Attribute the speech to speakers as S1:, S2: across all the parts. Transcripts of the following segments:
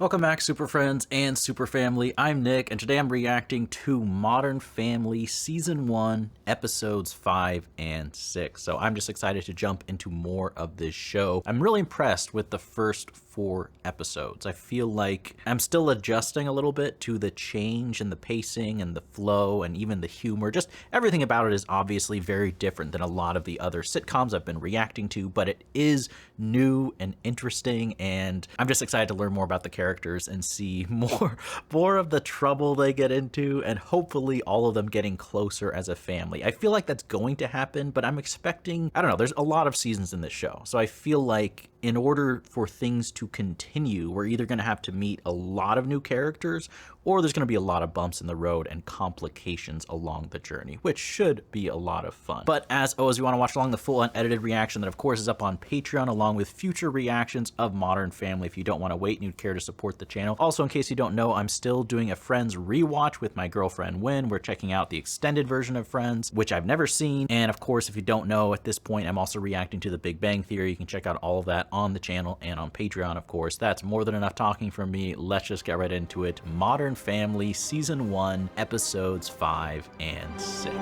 S1: Welcome back, Super Friends and Super Family. I'm Nick, and today I'm reacting to Modern Family Season 1, Episodes 5 and 6. So I'm just excited to jump into more of this show. I'm really impressed with the first 4 episodes. I feel like I'm still adjusting a little bit to the change and the pacing and the flow and even the humor. Just everything about it is obviously very different than a lot of the other sitcoms I've been reacting to, but it is new and interesting, and I'm just excited to learn more about the characters and see more of the trouble they get into, and hopefully all of them getting closer as a family. I feel like that's going to happen, but I'm expecting, I don't know, there's a lot of seasons in this show, so I feel like in order for things to continue, we're either going to have to meet a lot of new characters, or there's going to be a lot of bumps in the road and complications along the journey, which should be a lot of fun. But as always, you want to watch along the full unedited reaction that of course is up on Patreon, along with future reactions of Modern Family if you don't want to wait and you'd care to support the channel. Also, in case you don't know, I'm still doing a Friends rewatch with my girlfriend Wynn. We're checking out the extended version of Friends, which I've never seen. And of course, if you don't know at this point, I'm also reacting to The Big Bang Theory. You can check out all of that on the channel and on Patreon, of course. That's more than enough talking from me. Let's just get right into it. Modern Family Season 1, Episodes 5 and 6.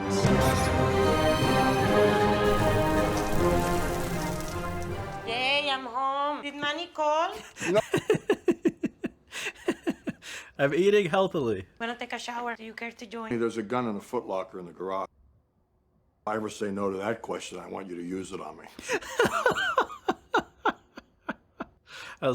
S2: Hey, I'm home. Did Manny call?
S3: No.
S1: I'm eating healthily.
S2: Wanna take a shower? Do you care to join?
S3: There's a gun in a footlocker in the garage. If I ever say no to that question, I want you to use it on me.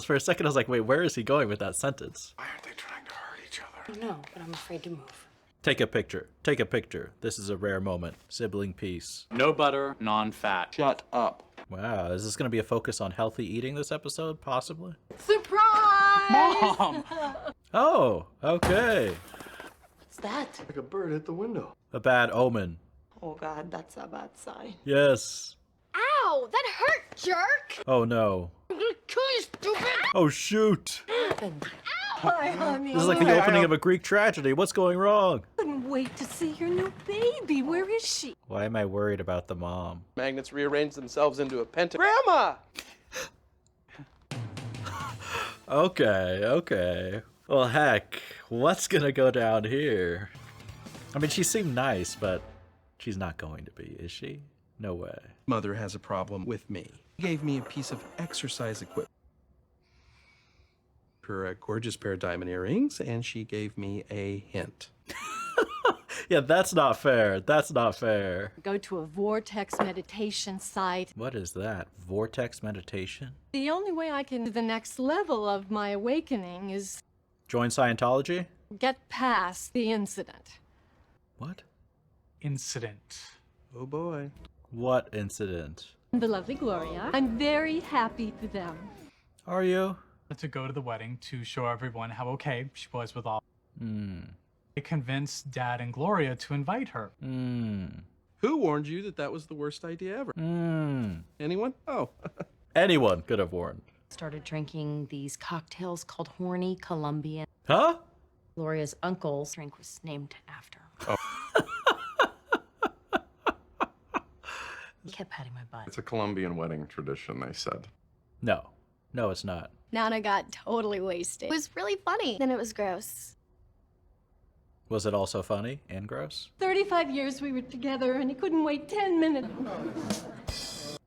S1: For a second, I was like, wait, where is he going with that sentence?
S3: Why aren't they trying to hurt each other?
S2: No, but I'm afraid to move.
S1: Take a picture. Take a picture. This is a rare moment. Sibling peace.
S4: No butter, non-fat. Shut up.
S1: Wow, is this going to be a focus on healthy eating this episode, possibly?
S2: Surprise!
S4: Mom!
S1: Oh, okay.
S2: What's that?
S3: Like a bird hit the window.
S1: A bad omen.
S2: Oh God, that's a bad sign.
S1: Yes.
S5: Ow! That hurt, jerk!
S1: Oh no.
S5: I'm gonna kill you, stupid!
S1: Oh shoot.
S5: Hi, honey.
S1: This is like the opening of a Greek tragedy. What's going wrong?
S5: Couldn't wait to see your new baby. Where is she?
S1: Why am I worried about the mom?
S6: Magnets rearrange themselves into a pent. Grandma!
S1: Okay. Well, heck, what's gonna go down here? I mean, she seemed nice, but she's not going to be, is she? No way.
S7: Mother has a problem with me. She gave me a piece of exercise equipment. Her a gorgeous pair of diamond earrings, and she gave me a hint.
S1: Yeah, that's not fair. That's not fair.
S5: Go to a vortex meditation site.
S1: What is that? Vortex meditation?
S5: The only way I can do the next level of my awakening is
S1: Join Scientology?
S5: get past the incident.
S1: What?
S4: Incident.
S7: Oh boy.
S1: What incident?
S5: The lovely Gloria. I'm very happy for them.
S1: Are you?
S4: To go to the wedding to show everyone how okay she was with all. It convinced Dad and Gloria to invite her.
S7: Who warned you that that was the worst idea ever? Anyone? Oh.
S1: Anyone could have warned.
S8: Started drinking these cocktails called Horny Colombian.
S1: Huh?
S8: Gloria's uncle's drink was named after him.
S7: Oh.
S8: He kept patting my butt.
S9: It's a Colombian wedding tradition, they said.
S1: No. No, it's not.
S10: Nana got totally wasted. It was really funny. Then it was gross.
S1: Was it also funny and gross?
S5: 35 years we were together, and he couldn't wait 10 minutes.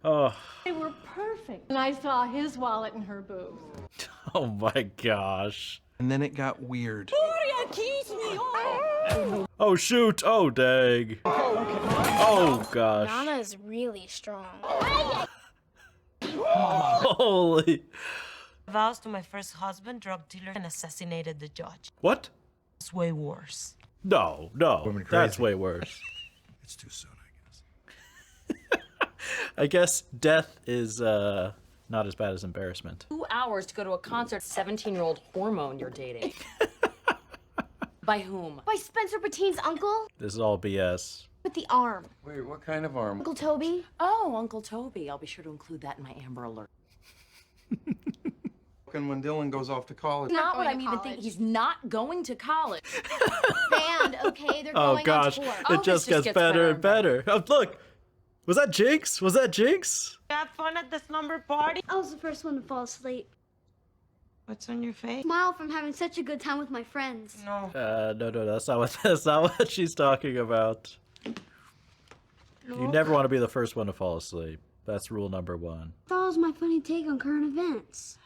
S1: Oh.
S5: They were perfect. And I saw his wallet in her boobs.
S1: Oh my gosh.
S7: And then it got weird.
S5: Gloria, kiss me! Oh.
S1: Oh shoot! Oh dang! Oh gosh!
S10: Nana is really strong.
S1: Holy!
S2: Vows to my first husband, drug dealer, and assassinated the judge.
S1: What?
S2: It's way worse.
S1: No,
S3: Women
S1: that's
S3: crazy.
S1: way worse.
S3: It's too soon, I guess.
S1: I guess death is not as bad as embarrassment.
S8: 2 hours to go to a concert. 17-year-old hormone you're dating. By whom?
S10: By Spencer Pateen's uncle?
S1: This is all BS.
S10: With the arm.
S9: Wait, what kind of arm?
S10: Uncle Toby?
S8: Oh, Uncle Toby. I'll be sure to include that in my Amber Alert.
S9: And when Dylan goes off to college.
S8: Not what
S10: going
S8: I'm
S10: to
S8: even
S10: college.
S8: thinking. He's not going to college.
S10: Band, okay? They're
S1: Oh
S10: going
S1: gosh!
S10: on tour.
S8: Oh,
S1: It just
S8: this
S1: gets better and better. Oh look! Was that Jinx? Was that Jinx?
S2: You have fun at the slumber party?
S10: I was the first one to fall asleep.
S2: What's on your face?
S10: Smile from having such a good time with my friends.
S2: No.
S1: No, that's not what she's talking about. You never want to be the first one to fall asleep. That's rule number 1.
S10: That was my funny take on current events.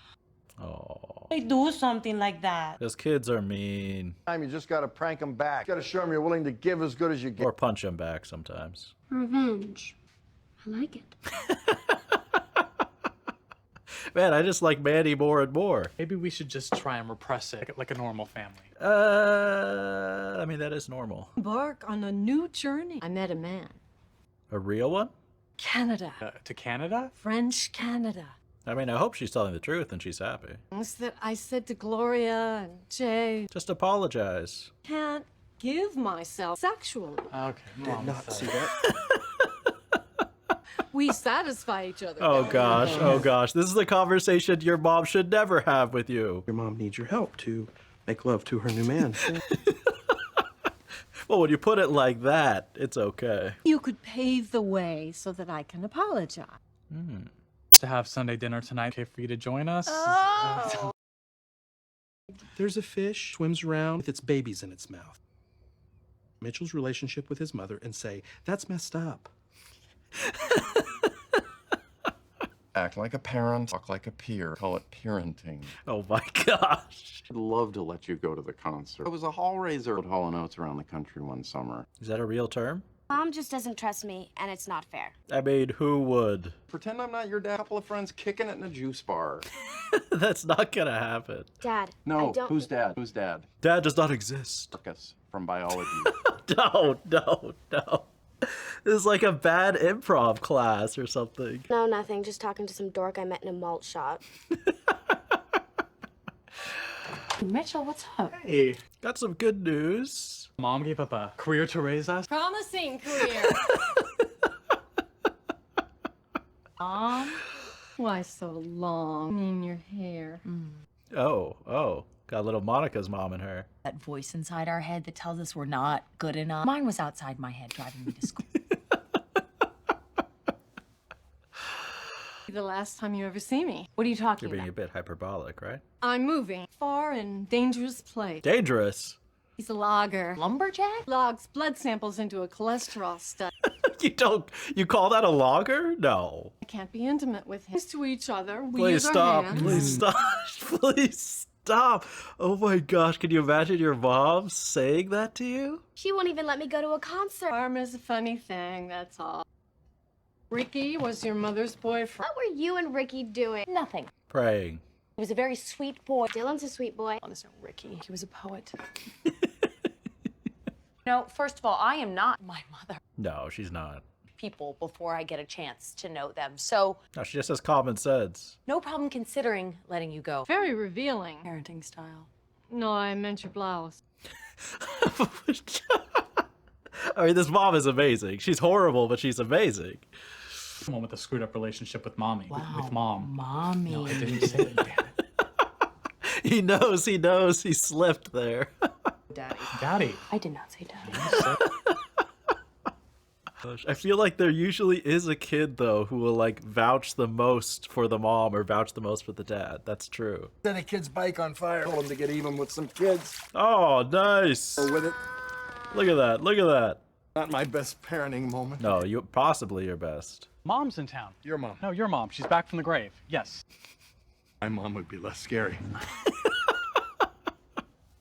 S1: Oh,
S2: They do something like that.
S1: those kids are mean.
S3: You just gotta prank them back. You gotta show them you're willing to give as good as you get.
S1: Or punch them back sometimes.
S10: Revenge. I like it.
S1: Man, I just like Manny more and more.
S4: Maybe we should just try and repress it like a normal family.
S1: I mean, that is normal.
S5: Embark on a new journey. I met a man.
S1: A real one?
S5: Canada.
S4: To Canada?
S5: French Canada.
S1: I mean, I hope she's telling the truth and she's happy.
S5: Things that I said to Gloria and Jay.
S1: Just apologize.
S5: Can't give myself sexually.
S4: Okay, Mom.
S9: Not see that.
S5: We satisfy each other.
S1: Oh gosh, oh gosh. This is a conversation your mom should never have with you.
S7: Your mom needs your help to make love to her new man.
S1: Well, when you put it like that, it's okay.
S5: You could pave the way so that I can apologize.
S4: To have Sunday dinner tonight, okay for you to join us?
S5: Oh.
S7: There's a fish, swims around with its babies in its mouth. Mitchell's relationship with his mother and say, that's messed up.
S9: Act like a parent, talk like a peer. Call it parenting.
S1: Oh my gosh.
S9: I'd love to let you go to the concert. I was a hall raiser at Hall & Oates around the country one summer.
S1: Is that a real term?
S10: Mom just doesn't trust me, and it's not fair.
S1: I mean, who would?
S9: Pretend I'm not your dad. A couple of friends kicking it in a juice bar.
S1: That's not gonna happen.
S10: Dad, I
S9: No,
S10: don't...
S9: who's dad? Who's dad?
S1: Dad does not exist.
S9: Marcus from biology.
S1: No. This is like a bad improv class or something.
S10: No, nothing. Just talking to some dork I met in a malt shop.
S8: Mitchell, what's up?
S4: Hey.
S1: Got some good news.
S4: Mom gave up a career to raise us.
S5: Promising career. Why so long in your hair?
S1: Oh. Got a little Monica's mom in her.
S8: That voice inside our head that tells us we're not good enough. Mine was outside my head driving me to school.
S5: The last time you ever see me.
S8: What are you talking
S1: You're being
S8: about?
S1: a bit hyperbolic, right?
S5: I'm moving. Far and dangerous place.
S1: Dangerous.
S5: He's a logger.
S8: Lumberjack?
S5: Logs blood samples into a cholesterol study.
S1: You call that a logger? No.
S5: I can't be intimate with him. To each other, we
S1: Please
S5: use
S1: stop.
S5: our hands.
S1: Please stop. Please stop. Oh my gosh, can you imagine your mom saying that to you?
S10: She won't even let me go to a concert.
S5: Karma's a funny thing, that's all. Ricky was your mother's boyfriend.
S10: What were you and Ricky doing?
S8: Nothing.
S1: Praying.
S8: He was a very sweet boy.
S10: Dylan's a sweet boy.
S8: Honestly, Ricky, he was a poet. No, first of all, I am not my mother.
S1: No, she's not.
S8: People before I get a chance to know them. So,
S1: No, she just has common sense.
S8: no problem considering letting you go.
S5: Very revealing.
S8: Parenting style.
S5: No, I meant your blouse.
S1: I mean, this mom is amazing. She's horrible, but she's amazing.
S4: One with a screwed up relationship with mommy.
S8: Wow.
S4: With mom.
S8: Mommy.
S4: No, I didn't say it. Damn it.
S1: He knows, he slipped there.
S8: Daddy.
S4: Daddy.
S8: I did not say daddy.
S1: I feel like there usually is a kid, though, who will, like, vouch the most for the mom or vouch the most for the dad. That's true.
S3: Set a kid's bike on fire. Told him to get even with some kids.
S1: Oh, nice.
S3: Go with it.
S1: Look at that. Look at that.
S3: Not my best parenting moment.
S1: No, possibly your best.
S4: Mom's in town.
S3: Your mom.
S4: No, your mom. She's back from the grave. Yes.
S3: My mom would be less scary.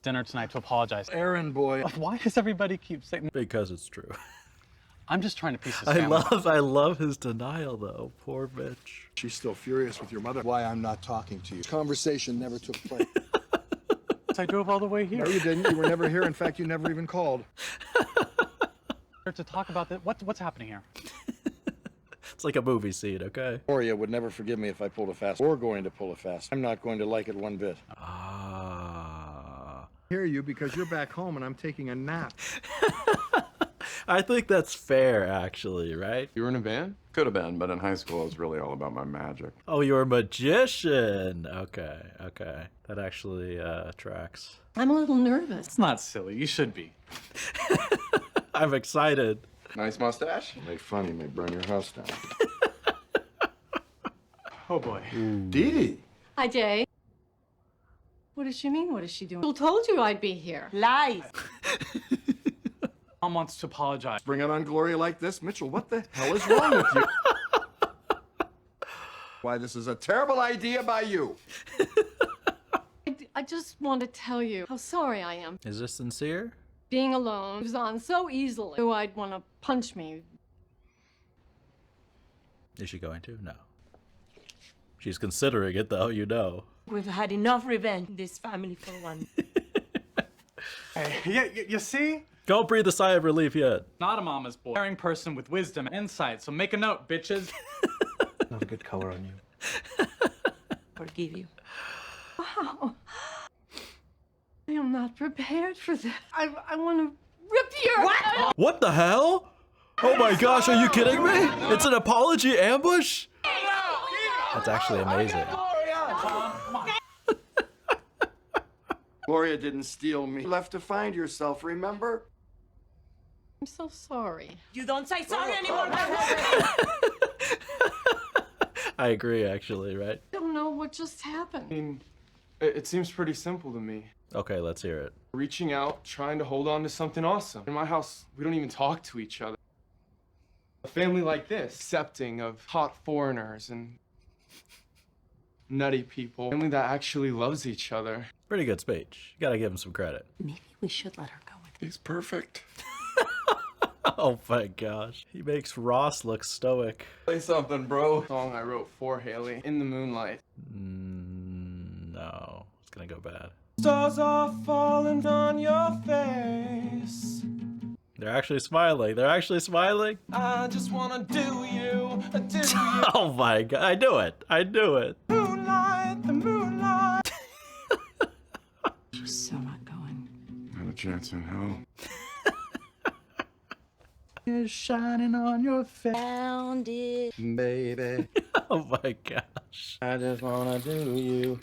S4: Dinner tonight to apologize.
S3: Aaron boy.
S4: Why does everybody keep saying...
S1: Because it's true.
S4: I'm just trying to piece this
S1: I
S4: family.
S1: love his denial, though. Poor bitch.
S3: She's still furious with your mother. Why I'm not talking to you. Conversation never took place.
S4: I drove all the way here
S3: No, you didn't. You were never here. In fact, you never even called.
S4: to talk about this. What's happening here?
S1: It's like a movie scene, okay?
S3: Gloria would never forgive me if I pulled a fast or going to pull a fast. I'm not going to like it one bit.
S1: Ah.
S3: Hear you because you're back home and I'm taking a nap.
S1: I think that's fair, actually, right?
S9: You were in a band? Could have been, but in high school it was really all about my magic.
S1: Oh, you're a magician. Okay. That actually tracks.
S5: I'm a little nervous.
S4: It's not silly. You should be.
S1: I'm excited.
S9: Nice mustache?
S3: Make fun, you may burn your house down.
S4: Oh boy.
S3: Dee Dee.
S5: Hi, Jay. What does she mean? What is she doing? Who told you I'd be here?
S2: Lies.
S4: Mom wants to apologize.
S3: Bring it on Gloria like this? Mitchell, what the hell is wrong with you? Why, this is a terrible idea by you.
S5: I just want to tell you how sorry I am.
S1: Is this sincere?
S5: Being alone moves on so easily. Who I'd want to punch me.
S1: Is she going to? No. She's considering it, though, you know.
S2: We've had enough revenge in this family for one.
S4: Hey, yeah, you see?
S1: Don't breathe a sigh of relief yet.
S4: Not a mama's boy. Caring person with wisdom and insight. So make a note, bitches.
S7: Not a good color on you.
S2: Forgive you.
S5: Wow. I am not prepared for this. I want to rip your... What?
S1: What the hell? Oh my gosh, are you kidding me? It's an apology ambush? That's actually amazing.
S3: Gloria didn't steal me. You left to find yourself, remember?
S5: I'm so sorry.
S2: You don't say sorry anymore.
S1: I agree, actually, right?
S5: I don't know what just happened.
S11: I mean, it seems pretty simple to me.
S1: Okay, let's hear it.
S11: Reaching out, trying to hold on to something awesome. In my house, we don't even talk to each other. A family like this, accepting of hot foreigners and nutty people. A family that actually loves each other.
S1: Pretty good speech. You gotta give him some credit.
S2: Maybe we should let her go with it.
S3: He's perfect.
S1: Oh my gosh. He makes Ross look stoic.
S11: Play something, bro. Song I wrote for Haley, In the Moonlight.
S1: No, it's gonna go bad.
S11: Stars are falling on your face.
S1: They're actually smiling. They're actually smiling.
S11: I just wanna do you.
S1: Oh my god. I knew it. I knew it.
S11: Moonlight, the moonlight.
S2: She's so not going.
S9: Not a chance in hell.
S1: Is shining on your face.
S2: Found it.
S7: Baby,
S1: Oh my gosh.
S7: I just wanna do you.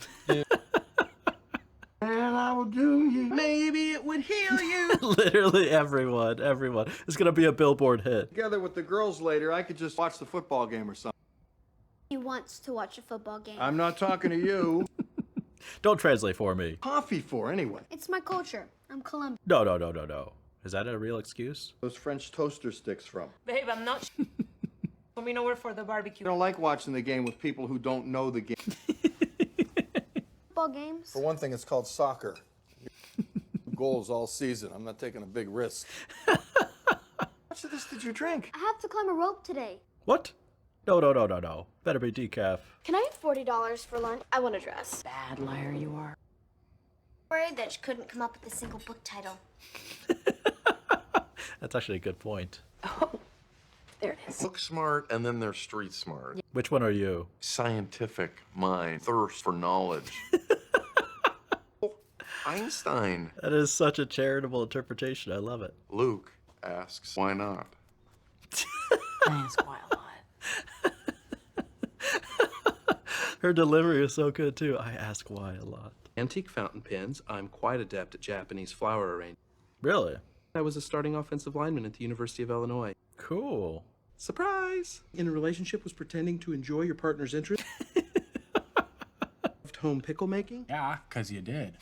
S3: And I will do you.
S7: Maybe it would heal you.
S1: Literally everyone. It's gonna be a Billboard hit.
S3: Together with the girls later, I could just watch the football game or something.
S10: He wants to watch a football game.
S3: I'm not talking to you.
S1: Don't translate for me.
S3: Coffee for, anyway.
S10: It's my culture. I'm Colombian.
S1: No. Is that a real excuse?
S3: Those French toaster sticks from.
S2: Babe, I'm not coming over for the barbecue.
S3: I don't like watching the game with people who don't know the game.
S10: Football games.
S3: For one thing, it's called soccer. Goals all season. I'm not taking a big risk. How much of this did you drink?
S10: I have to climb a rope today.
S1: What? No. Better be decaf.
S10: Can I have $40 for lunch? I want a dress.
S2: Bad liar you are.
S10: Worried that she couldn't come up with a single book title.
S1: That's actually a good point.
S2: There it is.
S9: Book smart, and then they're street smart.
S1: Which one are you?
S9: Scientific mind, thirst for knowledge. Oh, Einstein.
S1: That is such a charitable interpretation. I love it.
S9: Luke asks, why not?
S2: I ask why a lot.
S1: Her delivery is so good too. I ask why a lot.
S7: Antique fountain pens. I'm quite adept at Japanese flower arranging.
S1: Really?
S7: I was a starting offensive lineman at the University of Illinois.
S1: Cool.
S7: Surprise! In a relationship was pretending to enjoy your partner's interest. Home pickle making.
S12: Yeah, 'cause you did.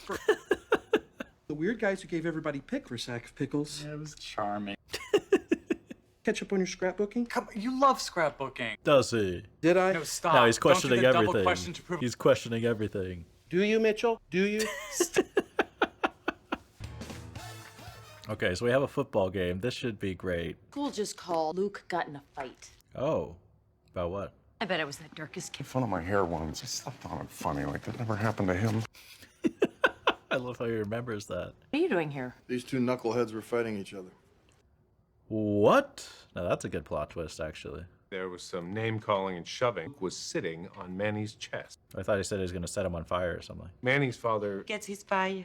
S7: The weird guys who gave everybody pick for a sack of pickles.
S4: It was charming.
S7: Catch up on your scrapbooking?
S4: Come, you love scrapbooking.
S1: Does he?
S7: Did I?
S4: No, stop.
S1: Now he's
S4: Don't do
S1: questioning
S4: the double
S1: everything.
S4: question to prove-
S1: He's questioning everything.
S7: Do you, Mitchell? Do you?
S1: Okay, so we have a football game. This should be great.
S8: School just called. Luke got in a fight.
S1: Oh. About what?
S2: I bet it was that Dirkus kid.
S9: Fun of my hair once. I slept on it funny, like that never happened to him.
S1: I love how he remembers that.
S2: What are you doing here?
S3: These two knuckleheads were fighting each other.
S1: What? Now that's a good plot twist, actually.
S13: There was some name-calling and shoving. Was sitting on Manny's chest.
S1: I thought he said he was going to set him on fire or something.
S13: Manny's father...
S2: Gets his fire.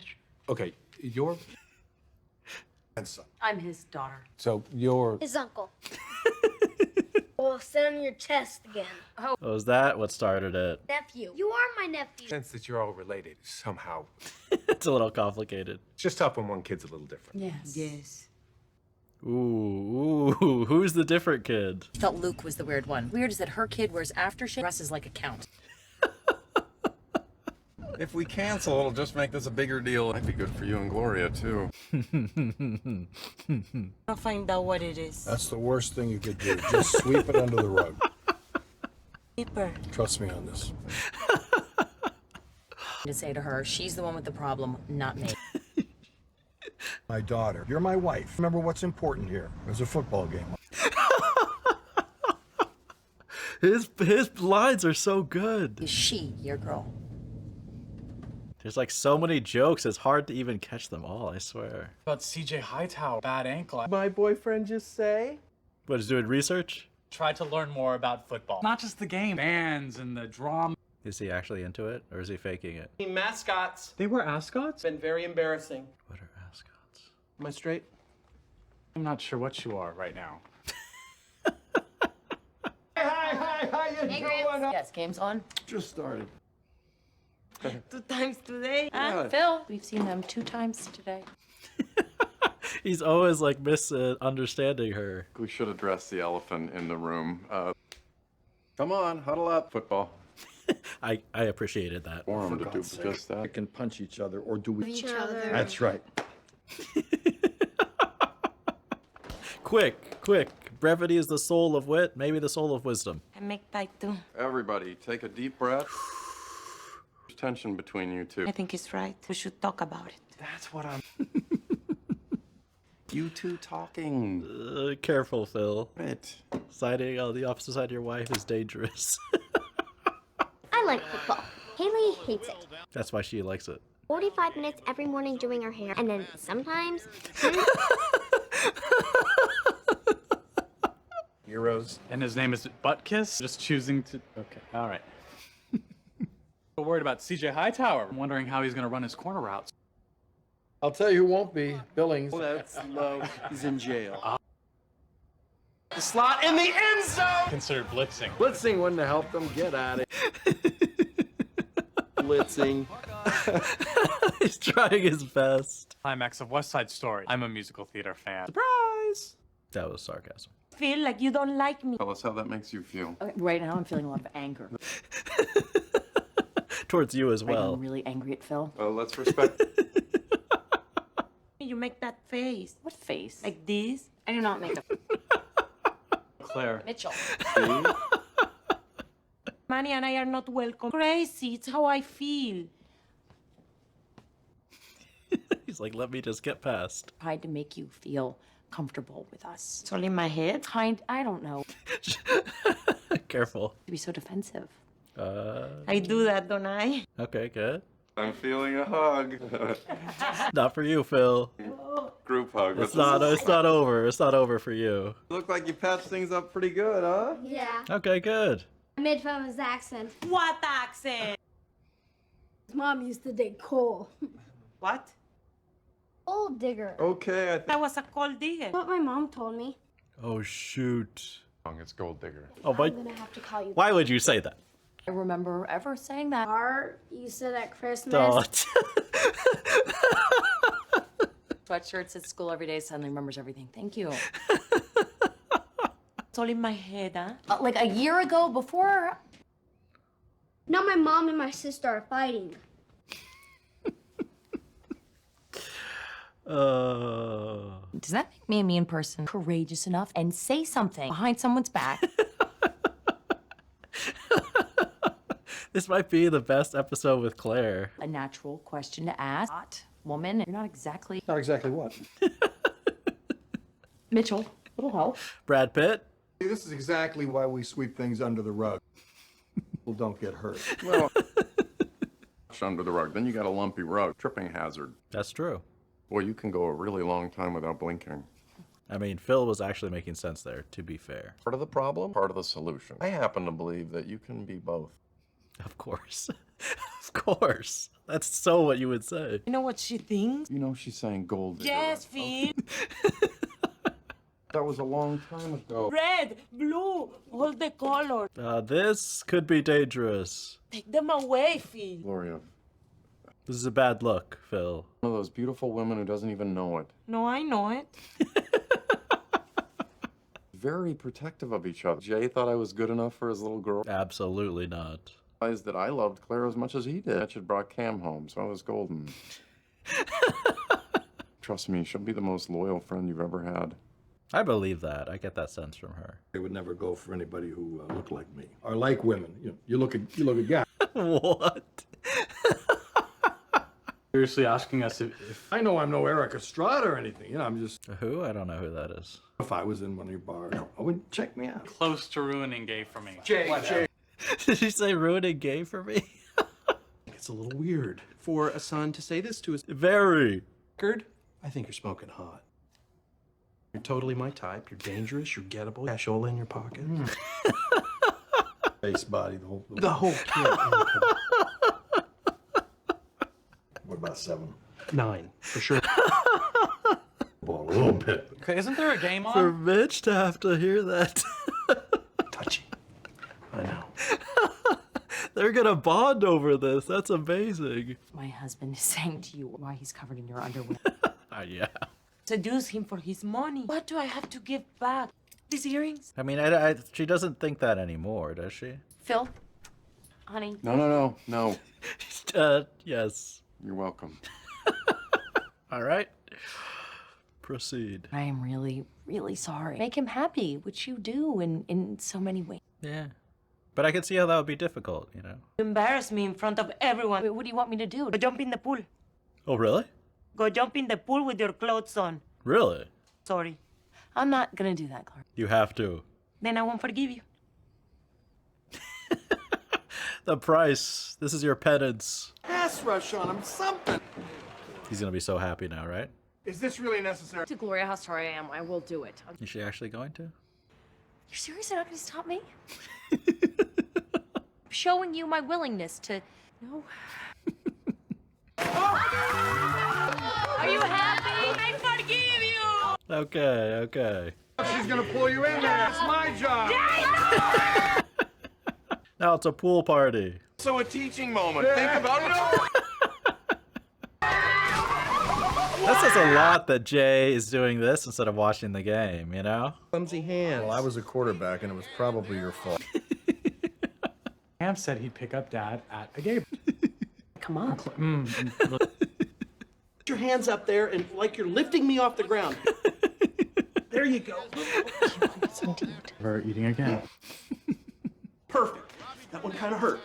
S13: Okay, you're...
S3: Grandson.
S8: I'm his daughter.
S13: So you're...
S10: His uncle. Well, sit on your chest again.
S1: Oh, is that what started it?
S10: Nephew. You are my nephew.
S13: Sense that you're all related somehow.
S1: It's a little complicated.
S13: It's just tough when one kid's a little different.
S2: Yes. Yes.
S1: Ooh, who's the different kid?
S8: Felt Luke was the weird one. Weird is that her kid wears aftershave, dresses like a count.
S9: If we cancel, it'll just make this a bigger deal. Might be good for you and Gloria, too.
S2: I'll find out what it is.
S3: That's the worst thing you could do. Just sweep it under the rug.
S2: Deeper.
S3: Trust me on this.
S8: To say to her, she's the one with the problem, not me.
S3: My daughter, you're my wife. Remember what's important here. There's a football game.
S1: His lines are so good.
S8: Is she your girl?
S1: There's like so many jokes, it's hard to even catch them all, I swear.
S4: About CJ Hightower, bad ankle.
S11: My boyfriend just say?
S1: What, is doing research?
S4: Tried to learn more about football. Not just the game, fans and the drama.
S1: Is he actually into it, or is he faking it?
S6: Mascots.
S4: They were ascots?
S6: Been very embarrassing.
S1: What are ascots?
S11: Am I straight?
S4: I'm not sure what you are right now.
S11: Hi, how you doing?
S8: Yes, game's on.
S3: Just started.
S2: 2 times today.
S8: Phil, we've seen them 2 times today.
S1: He's always like misunderstanding her.
S9: We should address the elephant in the room. Come on, huddle up. Football.
S1: I appreciated that.
S9: For him to do just that.
S3: We can punch each other or do
S10: Each other.
S3: That's right.
S1: Quick. Brevity is the soul of wit, maybe the soul of wisdom.
S2: I make pie too.
S9: Everybody, take a deep breath. There's tension between you two.
S2: I think he's right. We should talk about it.
S9: That's what I'm... You two talking.
S1: Careful, Phil.
S9: Right.
S1: Siding on the opposite side of your wife is dangerous.
S10: I like football. Haley hates it.
S1: That's why she likes it.
S10: 45 minutes every morning doing her hair, and then sometimes...
S3: Heroes.
S4: And his name is Butt Kiss? Just choosing to... Okay, all right. I'm worried about CJ Hightower. I'm wondering how he's going to run his corner routes.
S3: I'll tell you who won't be. Billings.
S6: That's low. He's in jail. The slot in the end zone!
S4: Considered blitzing.
S3: Blitzing wouldn't have helped them get at it.
S6: Blitzing.
S1: He's trying his best.
S4: Climax of West Side Story. I'm a musical theater fan. Surprise!
S1: That was sarcasm.
S2: Feel like you don't like me.
S9: Tell us how that makes you feel.
S8: Okay, right now, I'm feeling a lot of anger.
S1: Towards you as
S8: Right now,
S1: well.
S8: I'm really angry at Phil.
S9: Well, let's respect...
S2: You make that face.
S8: What face?
S2: Like this.
S8: I do not make a...
S4: Claire.
S8: Mitchell.
S9: See?
S2: Manny and I are not welcome. Crazy. It's how I feel.
S1: He's like, let me just get past.
S8: Tried to make you feel comfortable with us.
S2: It's all in my head.
S8: I don't know.
S1: Careful.
S8: To be so defensive.
S2: I do that, don't I?
S1: Okay, good.
S9: I'm feeling a hug.
S1: Not for you, Phil.
S9: Group hug.
S1: It's not over. It's not over for you.
S9: Look like you patched things up pretty good, huh?
S10: Yeah.
S1: Okay, good.
S10: I made fun of his accent.
S2: What accent?
S10: His mom used to dig coal.
S2: What?
S10: Old digger.
S9: Okay,
S2: I was a cold digger.
S10: What my mom told me.
S1: Oh, shoot.
S9: It's Gold Digger.
S1: Oh, but
S10: I'm gonna have to call you.
S1: why would you say that?
S8: I remember ever saying that.
S10: Art, you said at Christmas.
S1: Oh,
S8: Sweatshirts at school every day, suddenly remembers everything. Thank you.
S2: It's all in my head, huh?
S8: Like a year ago, before...
S10: Now my mom and my sister are fighting.
S8: Does that make me a mean person? Courageous enough and say something behind someone's back.
S1: This might be the best episode with Claire.
S8: A natural question to ask. Hot woman, you're not exactly...
S3: Not exactly what?
S8: Mitchell, little help.
S1: Brad Pitt.
S3: See, this is exactly why we sweep things under the rug. People don't get hurt.
S9: Well, under the rug. Then you got a lumpy rug. Tripping hazard.
S1: That's true.
S9: Boy, you can go a really long time without blinking.
S1: I mean, Phil was actually making sense there, to be fair.
S9: Part of the problem, part of the solution. I happen to believe that you can be both.
S1: Of course. Of course. That's so what you would say.
S2: You know what she thinks?
S9: You know she's saying gold digger.
S2: Yes, Phil.
S9: That was a long time ago.
S2: Red, blue, all the colors.
S1: This could be dangerous.
S2: Take them away, Phil.
S9: Gloria,
S1: This is a bad look, Phil.
S9: one of those beautiful women who doesn't even know it.
S2: No, I know it.
S9: Very protective of each other. Jay thought I was good enough for his little girl.
S1: Absolutely not.
S9: realized that I loved Claire as much as he did. That had brought Cam home, so I was golden. Trust me, she'll be the most loyal friend you've ever had.
S1: I believe that. I get that sense from her.
S3: They would never go for anybody who looked like me or like women. You look a guy.
S1: What?
S6: Seriously asking us if
S3: I know I'm no Eric Estrada or anything. I'm just.
S1: Who? I don't know who that is.
S3: If I was in one of your bars, I would check me out.
S4: Close to ruining gay for me.
S3: Jay.
S1: Did you say ruining gay for me?
S7: It's a little weird for a son to say this to his
S1: Very.
S7: record. I think you're smoking hot. You're totally my type. You're dangerous. You're gettable. Cashola in your pocket.
S3: Face, body,
S7: The whole kid.
S3: What about 7?
S7: 9, for sure.
S3: Well, a little bit.
S4: Okay, isn't there a game on?
S1: For Mitch to have to hear that.
S7: Touchy. I know.
S1: They're gonna bond over this. That's amazing.
S8: My husband is saying to you why he's covered in your underwear.
S1: Yeah.
S2: Seduce him for his money. What do I have to give back? These earrings?
S1: I mean, she doesn't think that anymore, does she?
S8: Phil, honey.
S9: No.
S1: Yes.
S9: You're welcome.
S1: All right. Proceed.
S8: I am really, really sorry. Make him happy, which you do in so many ways.
S1: Yeah. But I could see how that would be difficult, you know?
S2: You embarrass me in front of everyone.
S8: What do you want me to do?
S2: Go jump in the pool.
S1: Oh, really?
S2: Go jump in the pool with your clothes on.
S1: Really?
S2: Sorry.
S8: I'm not gonna do that, Clark.
S1: You have to.
S2: Then I won't forgive you.
S1: The price. This is your penance.
S3: Pass rush on him, something.
S1: He's gonna be so happy now, right?
S3: Is this really necessary?
S8: To Gloria, how sorry I am. I will do it.
S1: Is she actually going to?
S8: You're seriously not gonna stop me? Showing you my willingness to. No. Are you happy?
S2: I forgive you!
S1: Okay.
S3: She's gonna pull you in there. It's my job.
S1: Now it's a pool party.
S9: So a teaching moment. Think about it.
S1: That says a lot that Jay is doing this instead of watching the game, you know?
S7: Clumsy hands.
S3: Well, I was a quarterback, and it was probably your fault.
S4: Cam said he'd pick up Dad at a gay.
S8: Come on.
S7: Put your hands up there and like you're lifting me off the ground. There you go.
S4: We're eating again.
S7: Perfect. That one kind of hurt.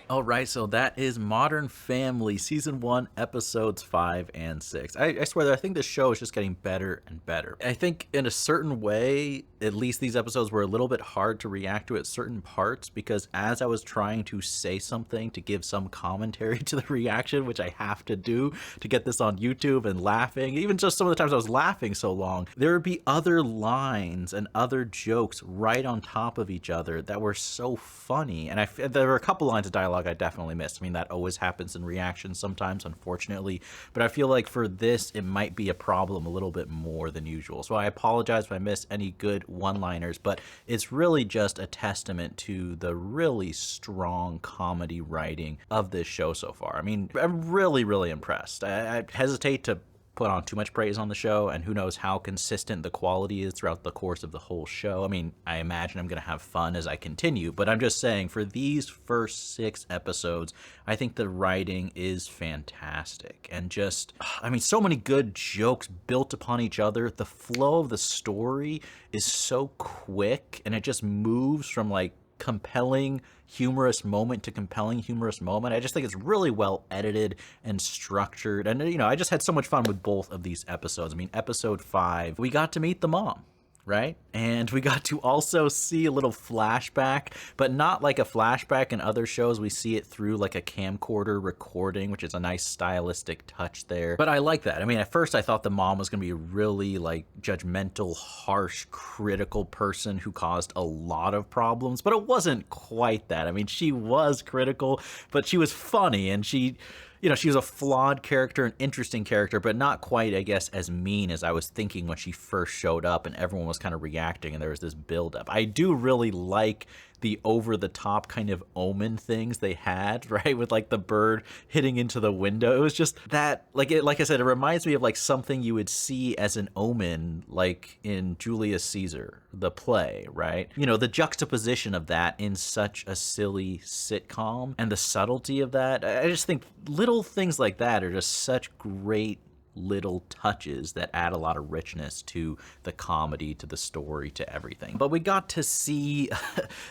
S1: All right, so that is Modern Family Season 1, Episodes 5 and 6. I swear that I think this show is just getting better and better. I think in a certain way, at least these episodes were a little bit hard to react to at certain parts because as I was trying to say something to give some commentary to the reaction, which I have to do to get this on YouTube and laughing, even just some of the times I was laughing so long, there would be other lines and other jokes right on top of each other that were so funny. And there were a couple lines of dialogue I definitely missed. I mean, that always happens in reactions sometimes, unfortunately, but I feel like for this, it might be a problem a little bit more than usual. So I apologize if I missed any good one-liners, but it's really just a testament to the really strong comedy writing of this show so far. I mean, I'm really, really impressed. I hesitate to put on too much praise on the show, and who knows how consistent the quality is throughout the course of the whole show. I mean, I imagine I'm going to have fun as I continue, but I'm just saying for these first 6 episodes, I think the writing is fantastic. And just, I mean, so many good jokes built upon each other. The flow of the story is so quick, and it just moves from like compelling humorous moment to compelling humorous moment. I just think it's really well edited and structured, and you know, I just had so much fun with both of these episodes. I mean, episode 5, we got to meet the mom, right? And we got to also see a little flashback, but not like a flashback in other shows. We see it through like a camcorder recording, which is a nice stylistic touch there. But I like that. I mean, at first I thought the mom was going to be a really like judgmental, harsh, critical person who caused a lot of problems, but it wasn't quite that. I mean, she was critical, but she was funny, and she, you know, she was a flawed character, an interesting character, but not quite, I guess, as mean as I was thinking when she first showed up and everyone was kind of reacting and there was this buildup. I do really like the over-the-top kind of Omen things they had, right? With like the bird hitting into the window. It was just that, like I said, it reminds me of like something you would see as an Omen, like in Julius Caesar, the play, right? You know, the juxtaposition of that in such a silly sitcom and the subtlety of that. I just think little things like that are just such great little touches that add a lot of richness to the comedy, to the story, to everything. But we got to see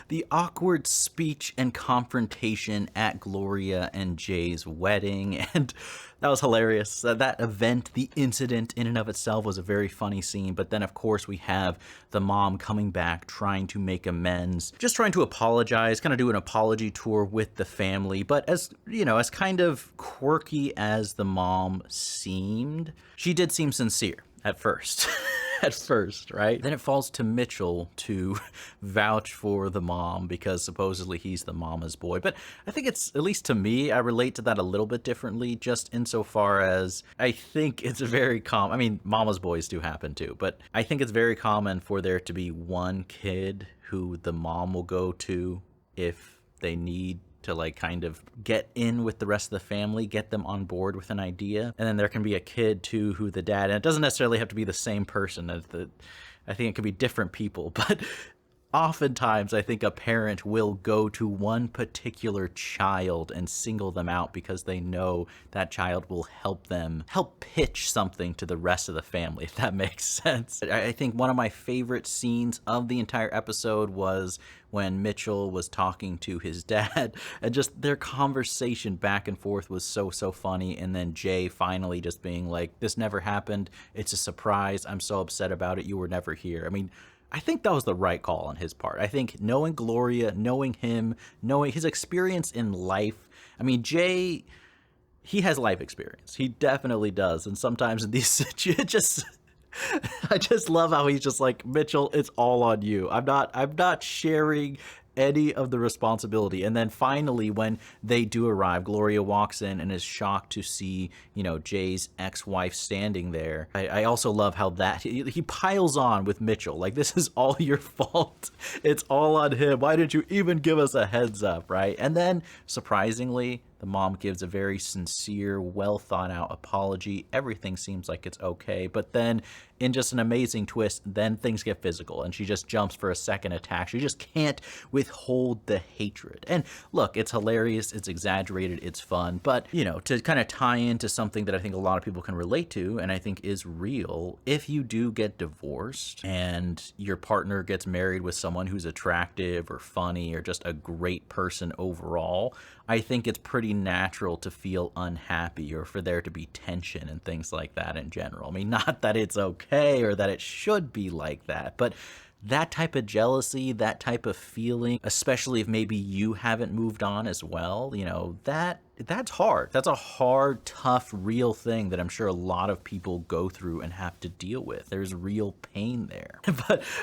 S1: the awkward speech and confrontation at Gloria and Jay's wedding, and that was hilarious. That event, the incident in and of itself, was a very funny scene. But then, of course, we have the mom coming back, trying to make amends, just trying to apologize, kind of do an apology tour with the family. But as, you know, as kind of quirky as the mom seemed, she did seem sincere at first. At first, right? Then it falls to Mitchell to vouch for the mom because supposedly he's the mama's boy. But I think it's, at least to me, I relate to that a little bit differently, just insofar as I think it's very common. I mean, mama's boys do happen too, but I think it's very common for there to be one kid who the mom will go to if they need to like kind of get in with the rest of the family, get them on board with an idea. And then there can be a kid too who the dad, and it doesn't necessarily have to be the same person as I think it could be different people, but oftentimes I think a parent will go to one particular child and single them out because they know that child will help pitch something to the rest of the family, if that makes sense. I think one of my favorite scenes of the entire episode was when Mitchell was talking to his dad, and just their conversation back and forth was so funny. And then Jay finally just being like, this never happened. It's a surprise. I'm so upset about it. You were never here. I mean, I think that was the right call on his part. I think knowing Gloria, knowing him, knowing his experience in life. I mean, Jay, he has life experience. He definitely does. And sometimes in these I just love how he's just like, Mitchell, it's all on you. I'm not sharing any of the responsibility. And then finally, when they do arrive, Gloria walks in and is shocked to see, you know, Jay's ex-wife standing there. I also love how that he piles on with Mitchell, like, this is all your fault. It's all on him. Why didn't you even give us a heads up, right? And then surprisingly, the mom gives a very sincere, well thought out apology. Everything seems like it's okay. But then in just an amazing twist, then things get physical and she just jumps for a second attack. She just can't withhold the hatred. And look, it's hilarious. It's exaggerated. It's fun. But, you know, to kind of tie into something that I think a lot of people can relate to and I think is real, if you do get divorced and your partner gets married with someone who's attractive or funny or just a great person overall, I think it's pretty natural to feel unhappy or for there to be tension and things like that in general. I mean, not that it's okay or that it should be like that, but that type of jealousy, that type of feeling, especially if maybe you haven't moved on as well, you know, that's hard. That's a hard, tough, real thing that I'm sure a lot of people go through and have to deal with. There's real pain there.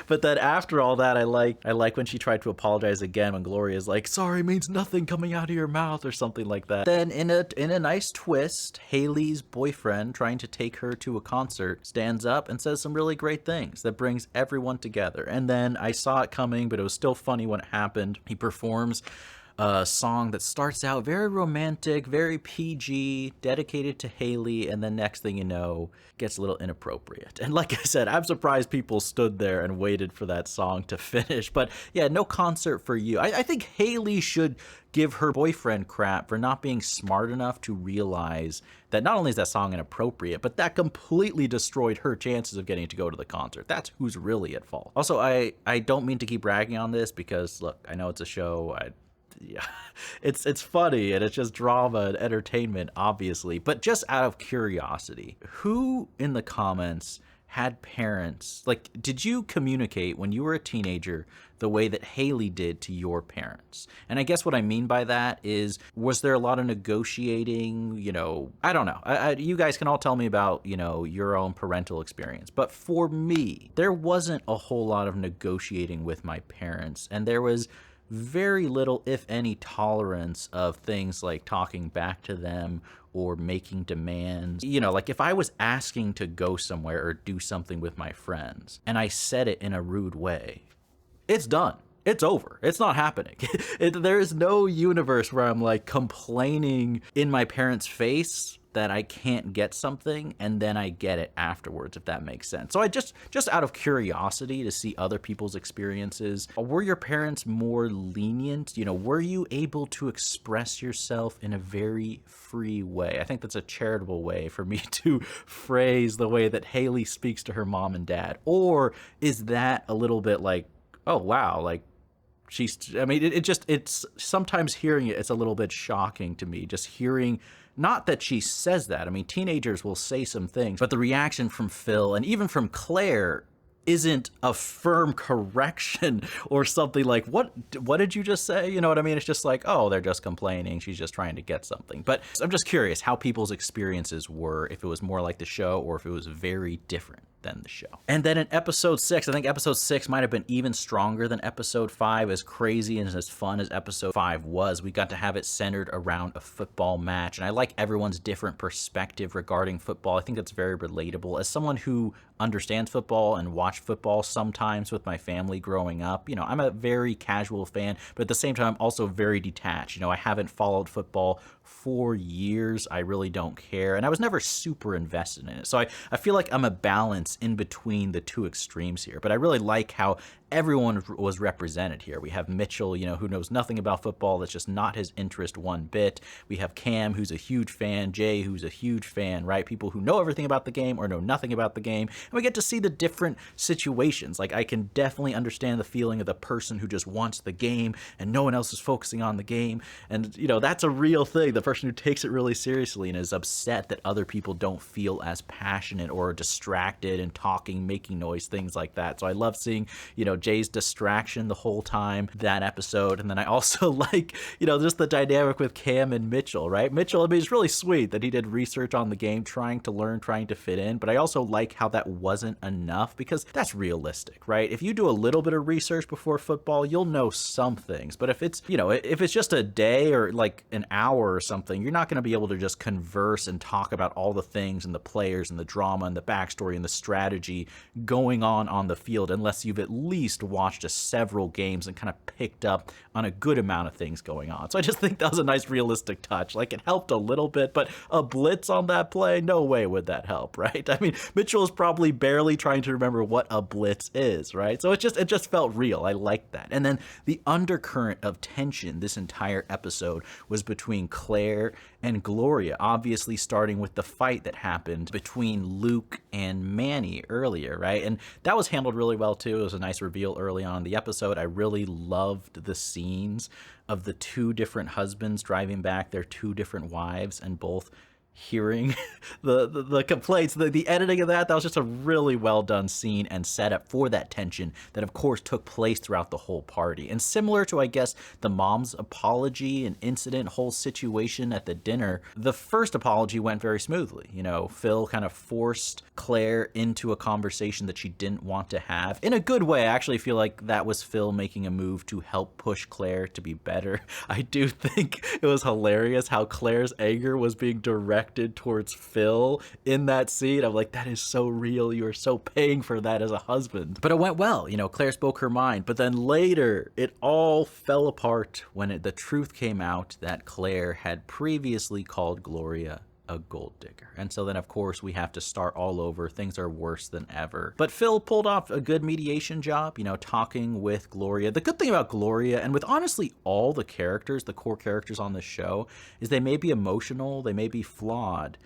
S1: But then after all that, I like when she tried to apologize again when Gloria's like, sorry means nothing coming out of your mouth or something like that. Then in a nice twist, Haley's boyfriend, trying to take her to a concert, stands up and says some really great things that brings everyone together. And then I saw it coming, but it was still funny when it happened. He performs a song that starts out very romantic, very PG, dedicated to Haley, and then next thing you know, gets a little inappropriate. And like I said, I'm surprised people stood there and waited for that song to finish. But yeah, no concert for you. I think Haley should give her boyfriend crap for not being smart enough to realize that not only is that song inappropriate, but that completely destroyed her chances of getting to go to the concert. That's who's really at fault. Also, I don't mean to keep bragging on this because, look, I know it's a show. Yeah, it's funny and it's just drama and entertainment, obviously, but just out of curiosity, who in the comments had parents, like, did you communicate when you were a teenager the way that Haley did to your parents? And I guess what I mean by that is, was there a lot of negotiating? You know, I don't know. You guys can all tell me about, you know, your own parental experience. But for me, there wasn't a whole lot of negotiating with my parents, and there was very little, if any, tolerance of things like talking back to them or making demands. You know, like if I was asking to go somewhere or do something with my friends and I said it in a rude way, it's done. it's over. It's not happening. There is no universe where I'm like complaining in my parents' face that I can't get something and then I get it afterwards, if that makes sense. So I just out of curiosity to see other people's experiences, were your parents more lenient? You know, were you able to express yourself in a very free way? I think that's a charitable way for me to phrase the way that Haley speaks to her mom and dad. Or is that a little bit like, oh wow, like I mean, it's sometimes hearing it, it's a little bit shocking to me, just hearing, not that she says that. I mean, teenagers will say some things, but the reaction from Phil and even from Claire isn't a firm correction or something like, what did you just say? You know what I mean? It's just like, oh, they're just complaining. She's just trying to get something. But I'm just curious how people's experiences were, if it was more like the show or if it was very different than the show. And then in episode 6, I think episode 6 might have been even stronger than episode 5. As crazy and as fun as episode 5 was, we got to have it centered around a football match. And I like everyone's different perspective regarding football. I think that's very relatable. As someone who understands football and watched football sometimes with my family growing up, you know, I'm a very casual fan, but at the same time, I'm also very detached. You know, I haven't followed football for years. I really don't care. And I was never super invested in it. So I feel like I'm a balance in between the two extremes here. But I really like how everyone was represented here. We have Mitchell, you know, who knows nothing about football. That's just not his interest one bit. We have Cam, who's a huge fan. Jay, who's a huge fan, right? People who know everything about the game or know nothing about the game. And we get to see the different situations. Like, I can definitely understand the feeling of the person who just wants the game and no one else is focusing on the game. And, you know, that's a real thing. The person who takes it really seriously and is upset that other people don't feel as passionate or distracted and talking, making noise, things like that. So I love seeing, you know, Jay's distraction the whole time, that episode. And then I also like, you know, just the dynamic with Cam and Mitchell, right? Mitchell, I mean, it's really sweet that he did research on the game, trying to learn, trying to fit in. But I also like how that wasn't enough, because that's realistic, right? If you do a little bit of research before football, you'll know some things. But if it's, you know, if it's just a day or like an hour or something, you're not going to be able to just converse and talk about all the things and the players and the drama and the backstory and the strategy going on the field unless you've at least watched several games and kind of picked up on a good amount of things going on. So I just think that was a nice realistic touch. Like, it helped a little bit, but a blitz on that play, no way would that help, right? I mean, Mitchell is probably barely trying to remember what a blitz is, right? So it just felt real. I liked that. And then the undercurrent of tension this entire episode was between Claire and Gloria, obviously starting with the fight that happened between Luke and Manny earlier, right? And that was handled really well too. It was a nice reveal early on in the episode. I really loved the scenes of the two different husbands driving back their two different wives and both hearing the complaints. The editing of that was just a really well done scene and setup for that tension that of course took place throughout the whole party. And similar to, I guess, the mom's apology and incident, whole situation at the dinner, the first apology went very smoothly. You know, Phil kind of forced Claire into a conversation that she didn't want to have in a good way. I actually feel like that was Phil making a move to help push Claire to be better. I do think it was hilarious how Claire's anger was being directed towards Phil in that scene. I'm like, that is so real. You are so paying for that as a husband. But it went well. You know, Claire spoke her mind. But then later, it all fell apart when the truth came out that Claire had previously called Gloria a gold digger. And so then, of course, we have to start all over. Things are worse than ever. But Phil pulled off a good mediation job, you know, talking with Gloria. The good thing about Gloria, and with honestly all the characters, the core characters on the show, is they may be emotional, they may be flawed,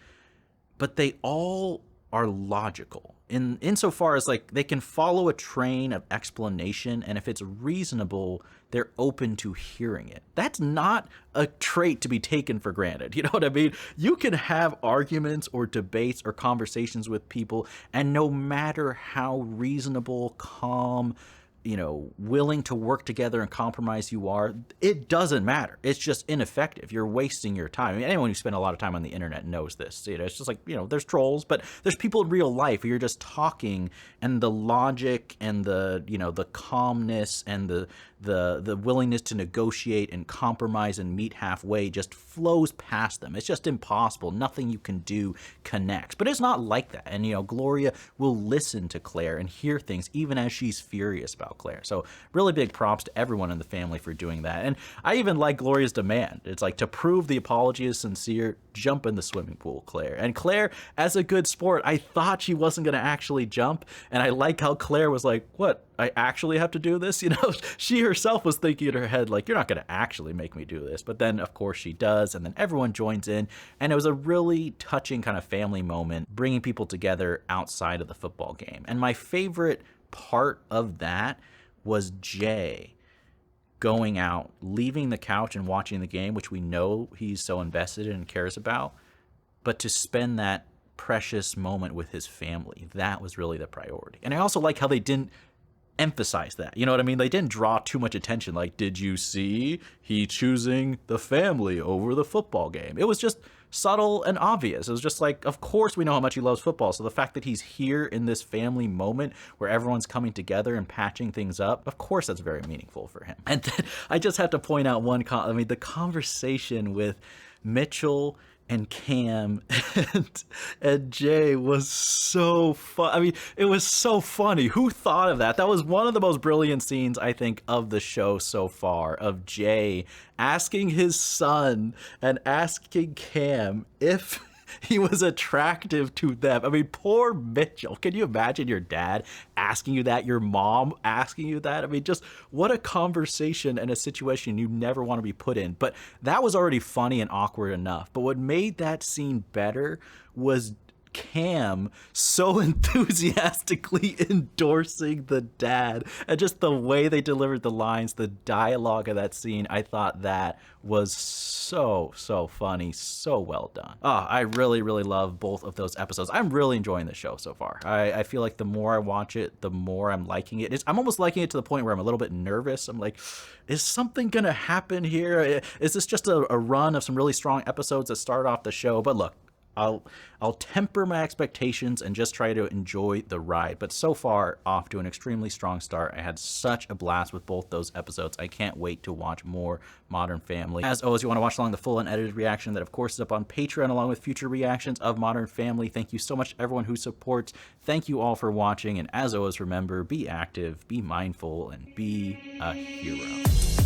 S1: but they all are logical. Insofar as, like, they can follow a train of explanation, and if it's reasonable, they're open to hearing it. That's not a trait to be taken for granted. You know what I mean? You can have arguments or debates or conversations with people, and no matter how reasonable, calm, you know, willing to work together and compromise you are, it doesn't matter. It's just ineffective. You're wasting your time. I mean, anyone who spent a lot of time on the internet knows this. You know, it's just like, you know, there's trolls, but there's people in real life who you're just talking, and the logic and the, you know, the calmness and the the willingness to negotiate and compromise and meet halfway just flows past them. It's just impossible. Nothing you can do connects. But it's not like that. And, you know, Gloria will listen to Claire and hear things even as she's furious about Claire. So really big props to everyone in the family for doing that. And I even like Gloria's demand. It's like, to prove the apology is sincere, jump in the swimming pool, Claire. And Claire, as a good sport, I thought she wasn't going to actually jump. And I like how Claire was like, what? I actually have to do this? You know, she herself was thinking in her head, like, you're not going to actually make me do this. But then, of course, she does. And then everyone joins in. And it was a really touching kind of family moment, bringing people together outside of the football game. And my favorite part of that was Jay going out, leaving the couch and watching the game, which we know he's so invested in and cares about, but to spend that precious moment with his family. That was really the priority. And I also like how they didn't emphasize that. You know what I mean? They didn't draw too much attention. Like, did you see he choosing the family over the football game? It was just subtle and obvious. It was just like, of course we know how much he loves football. So the fact that he's here in this family moment where everyone's coming together and patching things up, of course that's very meaningful for him. And then I just have to point out the conversation with Mitchell and Cam and Jay was so fun. I mean, it was so funny. Who thought of that? That was one of the most brilliant scenes, I think, of the show so far, of Jay asking his son and asking Cam if he was attractive to them. I mean, poor Mitchell. Can you imagine your dad asking you that? Your mom asking you that? I mean, just what a conversation and a situation you never want to be put in. But that was already funny and awkward enough. But what made that scene better was Cam so enthusiastically endorsing the dad, and just the way they delivered the lines, the dialogue of that scene. I thought that was so funny, so well done. Oh, I really love both of those episodes. I'm really enjoying the show so far. I feel like the more I watch it, the more I'm liking it. I'm almost liking it to the point where I'm a little bit nervous. I'm like, is something gonna happen here? Is this just a run of some really strong episodes that start off the show? But look, I'll temper my expectations and just try to enjoy the ride. But so far, off to an extremely strong start. I had such a blast with both those episodes. I can't wait to watch more Modern Family. As always, you want to watch along the full unedited reaction that, of course, is up on Patreon, along with future reactions of Modern Family. Thank you so much to everyone who supports. Thank you all for watching. And as always, remember, be active, be mindful, and be a hero.